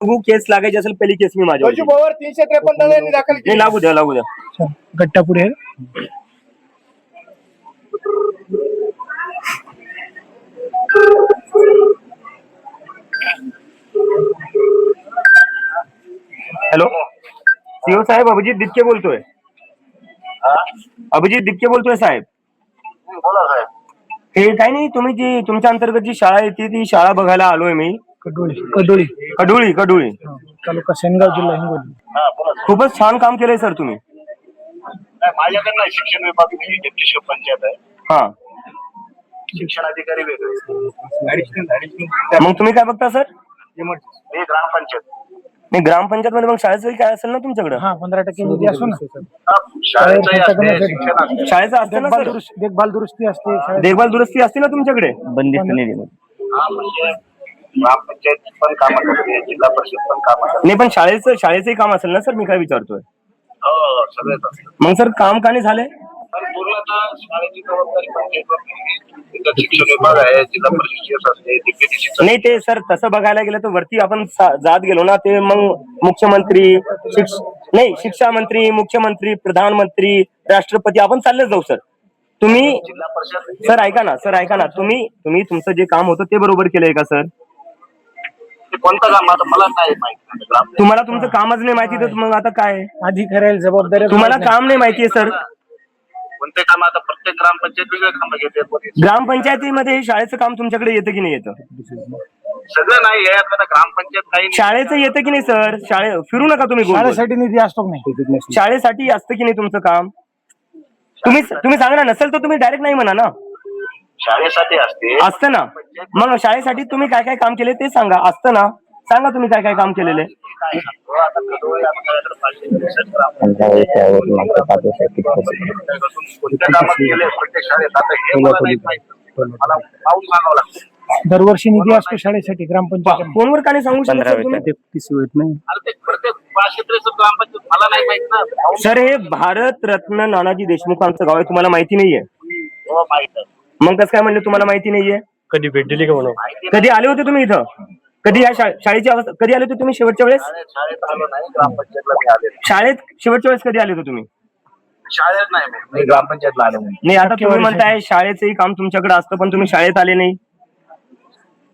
तू केस लागायची असेल पहिली केस मी माझ्यावर गजू पवार 353 यांनी दाखल नाही, केली. लागू द्या गट्टा पुढे हॅलो सीओ साहेब, अभिजित दिपके बोलतोय. अभिजित दिपके बोलतोय साहेब. बोला साहेब. हे काही नाही, तुम्ही जी तुमच्या अंतर्गत जी शाळा येते ती शाळा बघायला आलोय मी. कडोळी कडोळी तालुका सेनगाव जिल्हा हिंगोली. खूपच छान काम केलंय सर तुम्ही. माझ्याकडनं शिक्षण विभाग डेप्टी शिव पंचायत आहे. हा, शिक्षण अधिकारी वेगळे. मग तुम्ही काय बघता सर? मी ग्रामपंचायत. नाही, ग्रामपंचायत मध्ये मग शाळेचं काय असेल ना तुमच्याकडे? हा 15% निधी असतो ना. शाळेचं असतं ना सर. देखभाल दुरुस्ती असते. देखभाल दुरुस्ती असते ना तुमच्याकडे? बंदिस्त निधी. म्हणजे ग्रामपंचायत पण काम करते, जिल्हा परिषद पण काम करते. नाही, पण शाळेचंही काम असेल ना सर, मी काय विचारतोय. हो, सगळेच असतं. मग सर काम का नाही झालंय? पूर्णतः शाळेची जबाबदारी पंचायत शिक्षण विभाग आहे, जिल्हा परिषद असते, डेप्युटी शिक्षण. नाही, ते सर तसं बघायला गेलं तर वरती आपण जात गेलो ना, ते मग मुख्यमंत्री, शिक्षा मंत्री, मुख्यमंत्री, प्रधानमंत्री, राष्ट्रपती आपण चालले जाऊ सर. तुम्ही जिल्हा परिषद. सर ऐका ना, तुम्ही तुमचं जे काम होतं ते बरोबर केलंय का सर? कोणतं काम आता मला नाही माहिती. तुम्हाला तुमचं कामच नाही माहिती तर मग आता काय? आधी करायला जबाबदारी. तुम्हाला काम नाही माहितीये सर. कोणते काम? आता प्रत्येक ग्रामपंचायत वेगळे काम घेते. ग्रामपंचायतीमध्ये शाळेचं काम तुमच्याकडे येतं की नाही येतं? सगळं नाही आहे आता ग्रामपंचायत काही. शाळेचं येतं की नाही सर? फिरू नका तुम्ही गोल. शाळेसाठी निधी असतो नाही. शाळेसाठी असतं की नाही तुमचं काम? तुम्ही सांगा ना, नसेल तर तुम्ही डायरेक्ट नाही म्हणा ना. शाळेसाठी असतं ना. मग शाळेसाठी तुम्ही काय काय काम केले ते सांगा. असतं ना, सांगा तुम्ही काय काय काम केलेले. दरवर्षी निधी असतो शाळेसाठी ग्रामपंचायत. फोनवर का नाही सांगू शकत तुम्ही? मला नाही माहित ना सर. हे भारत रत्न नानाजी देशमुखांचं गाव आहे, तुम्हाला माहिती नाहीये? मग कसं काय म्हणले तुम्हाला माहिती नाहीये? कधी भेट दिली का म्हणून? कधी आले होते तुम्ही इथं? कधी या शाळेची अवस्था कधी आले होते तुम्ही शेवटच्या वेळेस? शाळेत आलो नाही, ग्रामपंचायतला मी आले. शाळेत शेवटच्या वेळेस कधी आले होते तुम्ही? शाळेत नाही, मी ग्रामपंचायतला आलो नाही. आता तुम्ही म्हणताय शाळेचंही काम तुमच्याकडे असतं पण तुम्ही शाळेत आले नाही.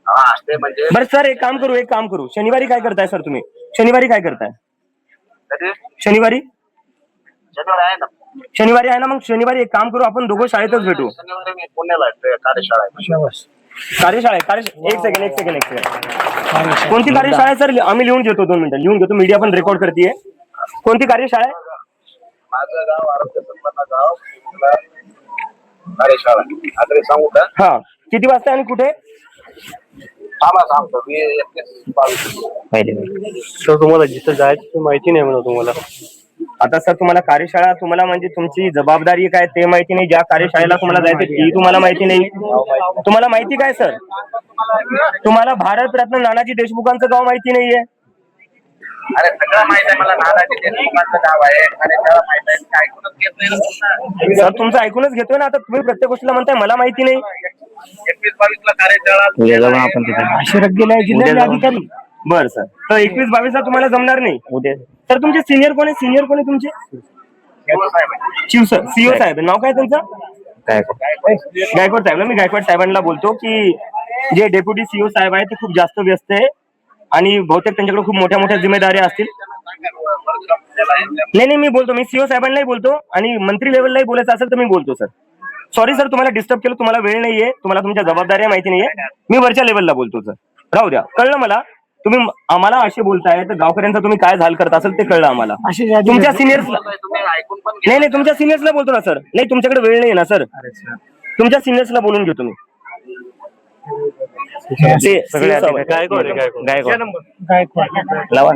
असते म्हणजे. बरं सर, एक काम करू. शनिवारी काय करताय सर तुम्ही? शनिवारी काय करताय? शनिवारी आहे ना. मग शनिवारी एक काम करू, आपण दोघं शाळेतच भेटू. शनिवारी मी पुण्याला आहे, कार्यशाळा आहे. एक सेकंड. कोणती कार्यशाळा आहे सर? आम्ही लिहून घेतो, 2 मिनिटं लिहून घेतो. मीडिया पण रेकॉर्ड करते. कोणती कार्यशाळा आहे? माझं गाव आरोग्य संपन्न गाव, कार्यशाळा. आता सांगू का? हा, किती वाजता आणि कुठे? सांगतो. सर तुम्हाला जिथं जायचं माहिती नाही म्हणा तुम्हाला. आता सर तुम्हाला कार्यशाळा, तुम्हाला म्हणजे तुमची जबाबदारी काय ते माहिती नाही. ज्या कार्यशाळेला तुम्हाला जायचं ती तुम्हाला माहिती नाही. तुम्हाला माहिती काय सर? तुम्हाला भारतरत्न नानाजी देशमुखांचं गाव माहिती नाहीये? अरे सगळं माहित आहे मला. नानाजी देशमुखांचं गाव आहे, कार्यशाळा माहित आहे. ऐकूनच घेत नाही सर. तुमचं ऐकूनच घेतोय ना. आता तुम्ही प्रत्येक गोष्टीला म्हणताय मला माहिती नाही. 21-22 ला कार्यशाळा आपण आश्रक गेलाय जिल्हा अधिकारी. बरं सर. तर 21-22 ला तुम्हाला जमणार नाही उद्या. तर तुमचे सिनियर कोण आहे तुमचे? सीओ साहेब. नाव काय त्यांचं? गायकवाड साहेब ना. मी गायकवाड साहेबांना बोलतो की जे डेप्युटी सीओ साहेब आहे ते खूप जास्त व्यस्त आहे आणि बहुतेक त्यांच्याकडे खूप मोठ्या जिम्मेदाऱ्या असतील. नाही, मी बोलतो. मी सीओ साहेबांनाही बोलतो आणि मंत्री लेवललाही बोलायचं असेल तर मी बोलतो सर. सॉरी सर, तुम्हाला डिस्टर्ब केलं. तुम्हाला वेळ नाहीये, तुम्हाला तुमच्या जबाबदाऱ्या माहिती नाहीये. मी वरच्या लेवलला बोलतो सर. राहू द्या. कळलं मला. तुम्ही आम्हाला असे बोलताय तर गावकऱ्यांचा तुम्ही काय हाल करत असेल ते कळलं आम्हाला. तुमच्या सिनियर्सला नाही, तुमच्या सिनियर्सला बोलतो ना सर. नाही, तुमच्याकडे वेळ नाही ना सर. तुमच्या सिनियर्सला बोलून घेतो मी. लावा.